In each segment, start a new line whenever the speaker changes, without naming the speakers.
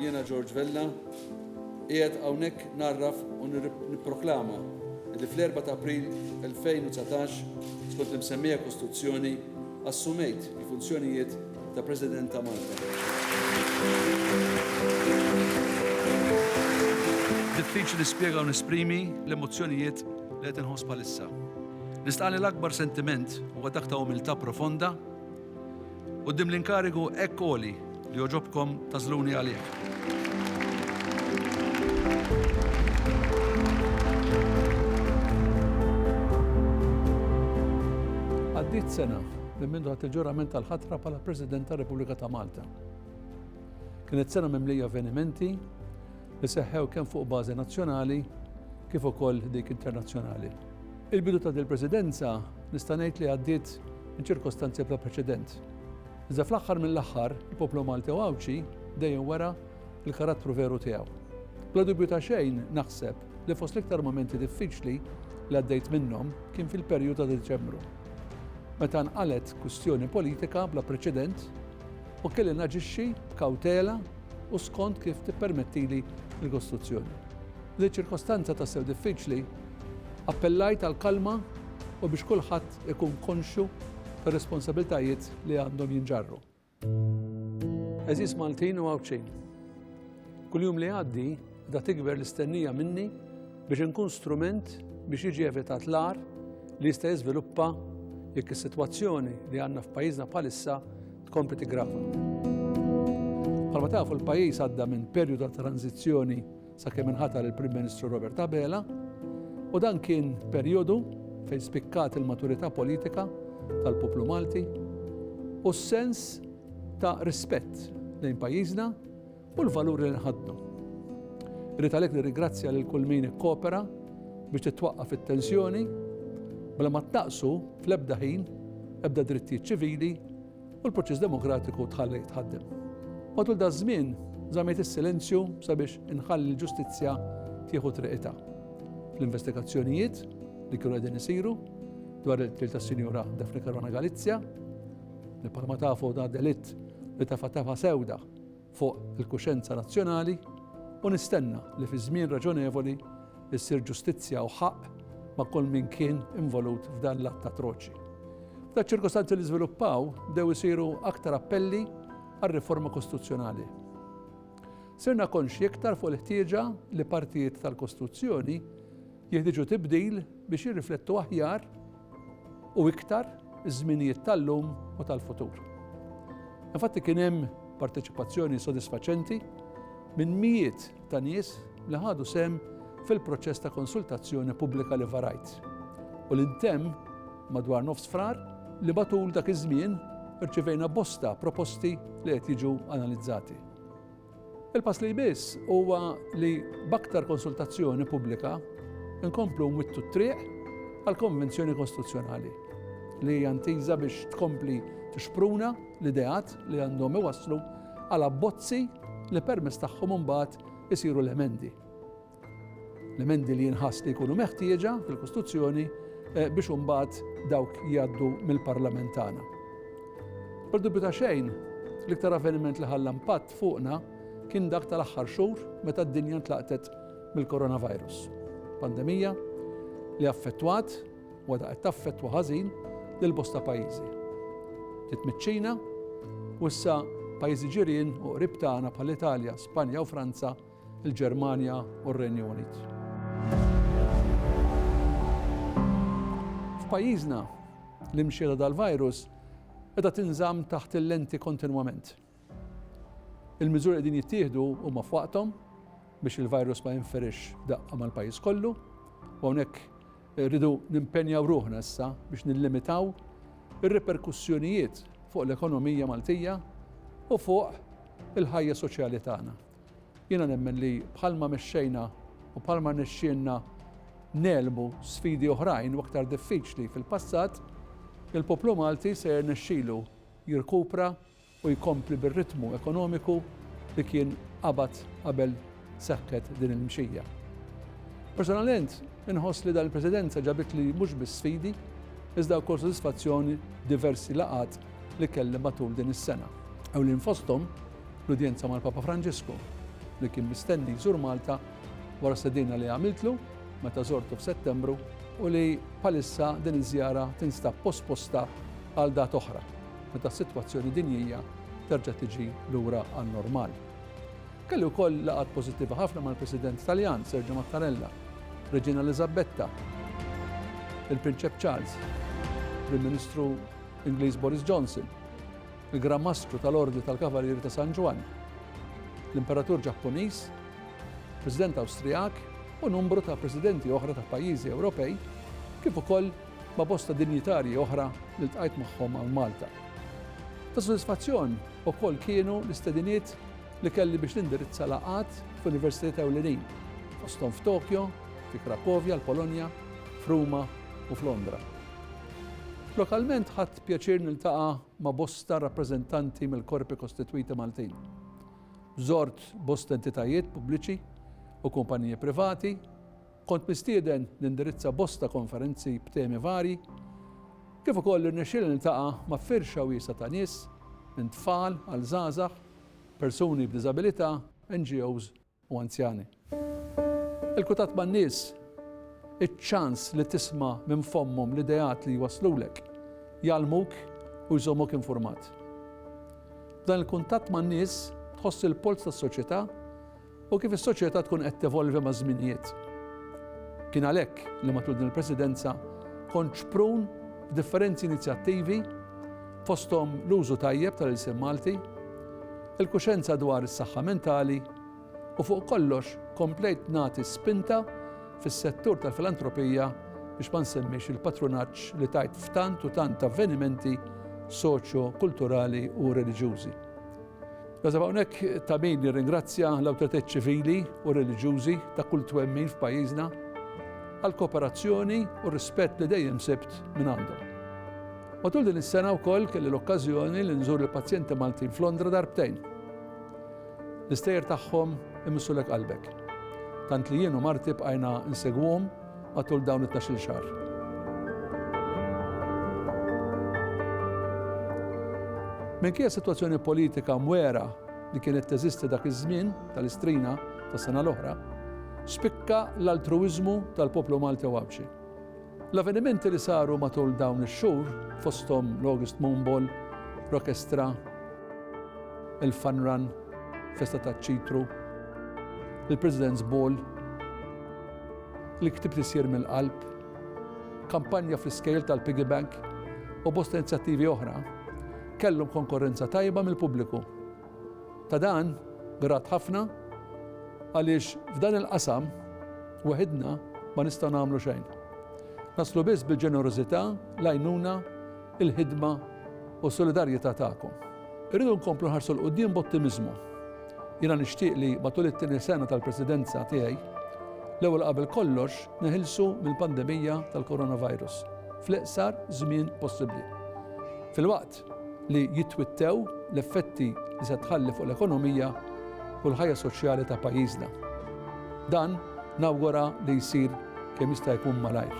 jiena George Vella, qiegħed hawnhekk narraf u nipproklama li fl-4 ta' April 2019 skont l-msemmija Kostituzzjoni assumejt il-funzjonijiet ta' President ta' Malta. Diffiċli nispjega u nesprimi l-emozzjonijiet li qed inħoss bħalissa. Nistaqni l-akbar sentiment huwa dak ta' umiltà profonda quddiem l-inkarigu hekk għoli li joġobkom tażluni għalih. Għaddiet sena minn mindu ħadd il-ġurament tal-ħatra bħala President tar-Repubblika ta' Malta. Kienet sena mimlija avvenimenti li seħħew kemm fuq bażi nazzjonali kif ukoll dik internazzjonali. Il-bidu ta' dil-Presidenza nista' ngħid li għaddiet minn ċirkostanzi bla preċedent. Iżda fl-aħħar mill-aħħar il-poplu Malti u Awċi dejjem wara l-karattru veru tiegħu. Bla dubju ta' xejn naħseb li fost l-iktar momenti diffiċli li għaddejt minnhom kien fil-perjodu ta' Diċembru, meta nqalet kwistjoni politika bla preċedent u kelli naġixxi b'kawtela u skont kif tippermettili l-Kostituzzjoni. Li ċirkostanza ta' sew diffiċli appellajt għal kalma u biex kulħadd ikun konxu tar-responsabiltajiet li għandhom jinġarru. Eżis Maltin u Awċin, kuljum li għaddi da tikber l-istennija minni biex inkun strument biex jiġi evitat l-għar li jista' jiżviluppa jekk is-sitwazzjoni li għandna f'pajjiżna bħalissa tkompli tigrava. Bħalma tafu l-pajjiż għadda minn perjodu ta' tranzizzjoni sakemm inħatar il-Prim Ministru Robert Abela u dan kien perjodu fejn spikkat il-maturità politika tal-poplu Malti u s-sens ta' rispett lejn pajjiżna u l-valuri li nħadnu. Irrid għalhekk nirringrazzja lil kull min ikkopera biex titwaqqaf it-tensjoni bla ma tnaqsu fl-ebda ħin ebda drittijiet ċivili u l-proċess demokratiku tħalli jitħaddem. Matul da żmien żammejt is-silenzju sabiex inħalli l-ġustizzja tieħu triqitha. L-investigazzjonijiet li kienu qegħdin isiru dwar il-qtil tas-Sinjura Daphne Caruana Galizia, li bħalma tafu da delitt li tafa sewda fuq il-kuxjenza nazzjonali u nistenna li fi żmien raġonevoli issir ġustizzja u ħaqq ma' kull min kien involut f'dan l-att atroċi. F'da ċirkostanzi li żviluppaw bdew isiru aktar appelli għar-riforma kostituzzjonali. Sirna konxi iktar fuq l-ħtieġa li partijiet tal-Kostituzzjoni jeħtieġu tibdil biex jirriflettu aħjar u iktar iż-żminijiet tal-lum u tal-futur. Infatti kien hemm parteċipazzjoni sodisfaċenti minn mijiet ta' nies li ħadu sehem fil-proċess ta' konsultazzjoni pubblika li varajt u li ntemm madwar nofs frar li matul dak iż-żmien irċivejna bosta proposti li qed jiġu analizzati. Il-pass li jmiss huwa li b'aktar konsultazzjoni pubblika inkomplu nwittu t-triq għall-Konvenzjoni Kostituzzjonali li hija ntiża biex tkompli tixpruna l-ideat li għandhom iwasslu għal abbozzi li permezz tagħhom imbagħad isiru l-emendi. L-emendi li jinħass li jkunu meħtieġa fil-Kostituzzjoni biex imbagħad dawk jgħaddu mill-Parlament tagħna. Bla dubju ta' xejn, l-iktar avveniment li ħalla impatt fuqna kien dak tal-aħħar xhur meta d-dinja ntlaqtet mill-coronavirus. Pandemija li affettwat u għadha qed taffettwa ħażin lil bosta pajjiżi. Titmiċċina u issa pajjiżi ġirien u qrib tagħna bħall-Italja, Spanja u Franza, il-Ġermanja u r-Renju Unit. F'pajjiżna l-imxiela dal-virus qiegħda tinżamm taħt il-lenti kontinwament. Il-miżuri qegħdin jittieħdu huma f'waqthom biex il-virus ma jinferix daqqa mal-pajjiż kollu u hawnhekk rridu nimpenjaw ruħna issa biex nillimitaw ir-reperkussjonijiet fuq l-ekonomija Maltija u fuq il-ħajja soċjali tagħna. Jiena nemmen li bħalma mexxejna u bħalma nexxielna nelbu sfidi oħrajn u aktar diffiċli fil-passat, il-poplu Malti se jirnexxielu jirkupra u jkompli bir-ritmu ekonomiku li kien qabad qabel seħħet din il-mxija. Personalment, inħoss li dan il-Presidenza ġabit li mhux biss sfidi, iżda wkoll sodisfazzjoni diversi laqat li kelli matul din is-sena. Ewlien fosthom l-udjenza mal-Papa Franġisku li kien mistenni jżur Malta wara stedina li għamiltlu meta żortu f'Settembru u li bħalissa din iż-żjara tinstab posposta għal dat oħra meta s-sitwazzjoni dinjija terġa' tiġi lura għan-normal. Kelli wkoll laqgħat pożittiva ħafna mal-President Taljan Sergio Mattarella, Reġina Elisabetta, il-Prinċep Charles, Prim Ministru Ingliż Boris Johnson, il-Gran Mastru tal-Ordni tal-Kavalieri ta' San Ġwan, l-Imperatur Ġappuniż, President Awstrijak u numru ta' presidenti oħra ta' pajjiżi Ewropej kif ukoll ma' bosta dinjitarji oħra li ltqajt magħhom għal Malta. Ta' sodisfazzjon ukoll kienu l-istediniet li kelli biex nindirizza laqgħat f'universitajiet ewlenin, fosthom f'Tokyo, fi Krakovja, l-Polonja, f'Ruma u f'Londra. Lokalment ħadd pjaċir niltaqa' ma' bosta rappreżentanti mill-korpi kostitwiti Maltin. Żort bosta entitajiet pubbliċi u kumpaniji privati, kont mistieden nindirizza bosta konferenzi b'temi varji, kif ukoll irnexxiel niltaqa' ma' firxa wiesa ta' nies minn tfal għal żgħażagħ, persuni b'diżabilità, NGOs u anzjani. Il-kutat man nies, iċ-ċans li tisma' minn fommhom l-ideat li jwaslulek, jgħalmuk u jżommok informat. Dan il-kuntatt man nies tħoss il-pols tas-soċjetà u kif is-soċjetà tkun qed tevolvi ma' żminijiet. Kien għalhekk li matul din il-Presidenza kont xprun f'differenzi inizjattivi fosthom l-użu tajjeb tal-ilsiem Malti, il-kuxenza dwar is-saħħa mentali u fuq kollox komplejt nagħti spinta fis-settur tal-filantropija biex ma nsemmix il-patronaġġ li tajt f'tant u tant avvenimenti soċjo-kulturali u reliġjużi. Għazab hawnhekk ta' min nirringrazzja l-awtoritajiet ċivili u reliġjużi ta' kull twemmin f'pajjiżna għal kooperazzjoni u rispett li dejjem sibt minn għandhom. Matul din is-sena wkoll kelli l-okkażjoni li nżur il-pazjenti Maltin f'Londra darbtejn. L-istejjer tagħhom imissulek qalbek. Tant li jien u marti bqajna nsegwhom matul dawn it-12 xahar. Minkejja sitwazzjoni politika mwera li kienet teżisti dak iż-żmien tal-istrina tas-sena l-oħra, spikka l-altruiżmu tal-poplu Malti Wawċi. L-avvenimenti li saru matul dawn ix-xhur fosthom l-August Moon Ball, l-Orkestra, il-Fun Run, Festa taċ-Ċitru, il-President's Ball, l-Ktib tisir mill-qalb, kampanja fl-iskejl tal-Piggy Bank u bosta inizjattivi oħra kellhom konkurrenza tajba mill-pubbliku. Ta' dan grat ħafna għaliex f'dan il-qasam waħedna ma nistgħu nagħmlu xejn. Naslu biss bil-ġenerożità, l-għajnuna, il-ħidma u solidarjetà tagħkom. Irridu nkomplu nħarsu l-qudiem b'ottimizmu. Jiena nixtieq li matul it-tieni sena tal-Presidenza tiegħi l-ewwel qabel kollox neħilsu mill-pandemija tal-coronavirus fl-iqsar żmien possibbli. Filwaqt li jitwittew l-effetti li se tħalli fuq l-ekonomija u l-ħajja soċjali ta' pajjiżna. Dan nawgura li jsir kemm jista' jkun malajr.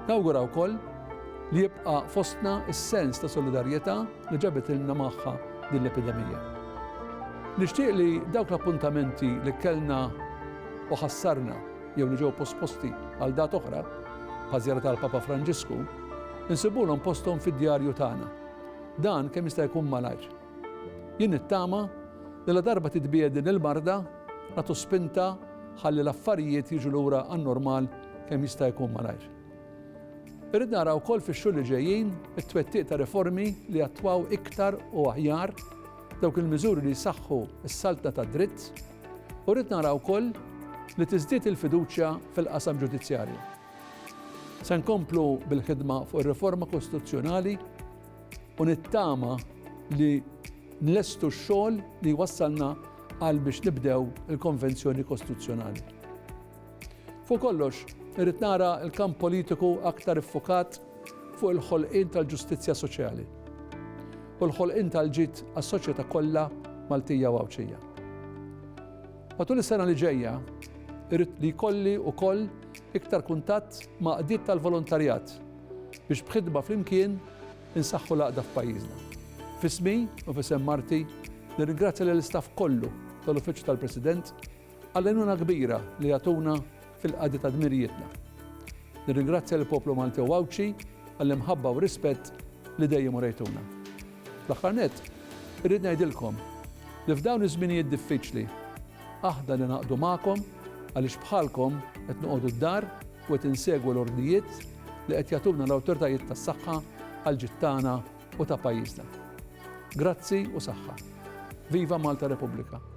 Nawgura wkoll li jibqa' fostna is-sens ta' solidarjetà li ġabet ilna magħha din l-epidemija. Nixtieq li dawk l-appuntamenti li kellna u ħassarna jew li ġew posposti għal dat oħra, pażjara tal-Papa Franġisku, insibulhom posthom fid-djarju tagħna. Dan kemm jista' jkun malajr. Jien nittama li la darba titbiedin il-marda nagħtu spinta ħalli l-affarijiet jiġu lura għan-normal kemm jista' jkun malajr. Irrid naraw wkoll fix-xhur li ġejjin it-twettiq ta' riformi li attwaw iktar u aħjar dawk il-miżuri li jsaħħu s-saltna ta' dritt u rrid naraw wkoll li tiżdied il-fiduċja fil-qasam ġudizzjarju. Se nkomplu bil-ħidma fuq ir-riforma kostituzzjonali u nittama li nlestu x-xogħol li wassalna għal biex nibdew il-konvenzjoni kostituzzjonali. Fuq kollox, irrid nara l-kamp politiku aktar iffokat fuq il-ħolqien tal-ġustizzja soċjali u l-ħolqien tal-ġid għas-soċjetà kollha Maltija Wawċija. Matul is-sena li ġejja, irrid li jkolli wkoll iktar kuntatt ma' qdiet tal-volontarjat biex b'ħidma flimkien insaħħu l-għaqda f'pajjiżna. Fismi u f'isem Marti nirringrazzja lill-istaff kollu tal-Uffiċċju tal-President għall-għenuna kbira li jagħtuna fil-qadi ta' dmirijietna. Nirringrazzja l-poplu Malti u Għawċi għall-imħabba u rispett li dejjem urejtuna. Fl-aħħar nett, irrid ngħidilkom li f'dawn iż-żminijiet diffiċli aħna li naqdu magħkom għaliex bħalkom qed noqogħdu d-dar u qed insegwu l-ordnijiet li qed jagħtuna l-awtoritajiet tas-saħħa għall-ġittana u ta' pajjiżna. Grazzi u saħħa. Viva Malta Repubblika!